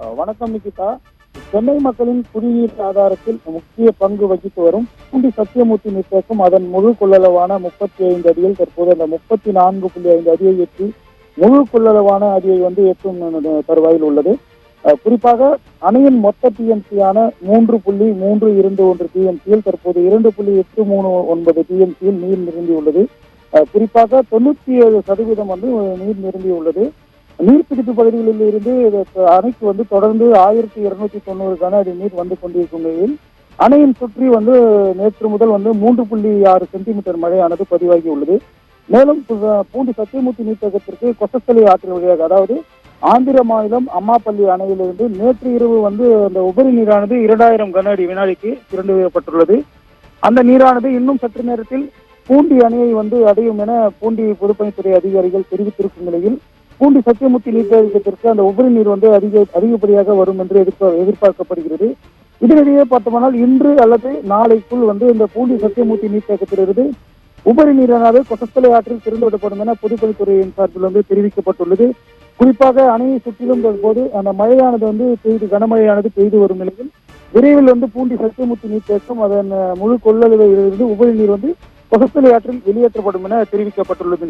வணக்கம் நிகிதா. சென்னை மக்களின் குடிநீர் ஆதாரத்தில் முக்கிய பங்கு வகித்து வரும் பூண்டி சத்தியமூர்த்தி நீர்த்தேக்கம் அதன் முழு கொள்ளளவான 35 அடியில் தற்போது அந்த 34.5 அடியை எட்டி முழு கொள்ளளவான அடியை எட்டும் தருவாயில் உள்ளது. குறிப்பாக அணையின் மொத்த டிஎம்சியான 3.321 டிஎம்சியில் தற்போது 2.839 டிஎம்சியில் நீர் நிரம்பியுள்ளது. குறிப்பாக 97% நீர் நிரம்பியுள்ளது. நீர்பிடிப்பு பகுதிகளில் இருந்து அணைக்கு தொடர்ந்து 1290 கன அடி நீர் வந்து கொண்டிருக்கும் நிலையில் அணையின் சுற்றி நேற்று முதல் 3.6 சென்டிமீட்டர் மழையானது பதிவாகி உள்ளது. மேலும் பூண்டி சத்தியமூர்த்தி நீர்த்தேக்கத்திற்கு கொசஸ்தலை ஆற்றின் வழியாக, அதாவது ஆந்திர மாநிலம் அம்மாப்பள்ளி அணையிலிருந்து நேற்று இரவு அந்த உபரி நீரானது 2000 கன அடி வினாடிக்கு திறந்து விடப்பட்டுள்ளது. அந்த நீரானது இன்னும் சற்று நேரத்தில் பூண்டி அணையை அடையும் என பூண்டி பொதுப்பணித்துறை அதிகாரிகள் தெரிவித்திருக்கும் நிலையில் பூண்டி சத்தியமூர்த்தி நீர்த்தேக்கத்திற்கு அந்த உபரி நீர் அதிகப்படியாக வரும் என்று எதிர்பார்க்கப்படுகிறது. இதனிடையே பார்த்தோம்னால் இன்று அல்லது நாளைக்குள் இந்த பூண்டி சத்தியமூர்த்தி நீர்த்தேக்கத்திலிருந்து உபரி நீரானது கொசஸ்தலை ஆற்றில் திறந்துவிடப்படும் என பொதுப்பணித்துறையின் சார்பில் தெரிவிக்கப்பட்டுள்ளது. குறிப்பாக அணையை சுற்றிலும் போது அந்த மழையானது கனமழையானது பெய்து வரும் நிலையில் விரைவில் பூண்டி சத்தியமூர்த்தி நீர்த்தேக்கம் அதன் முழு கொள்ளளவில் இருந்து உபரி நீர் கொசஸ்தலை ஆற்றில் வெளியேற்றப்படும் என தெரிவிக்கப்பட்டுள்ளது.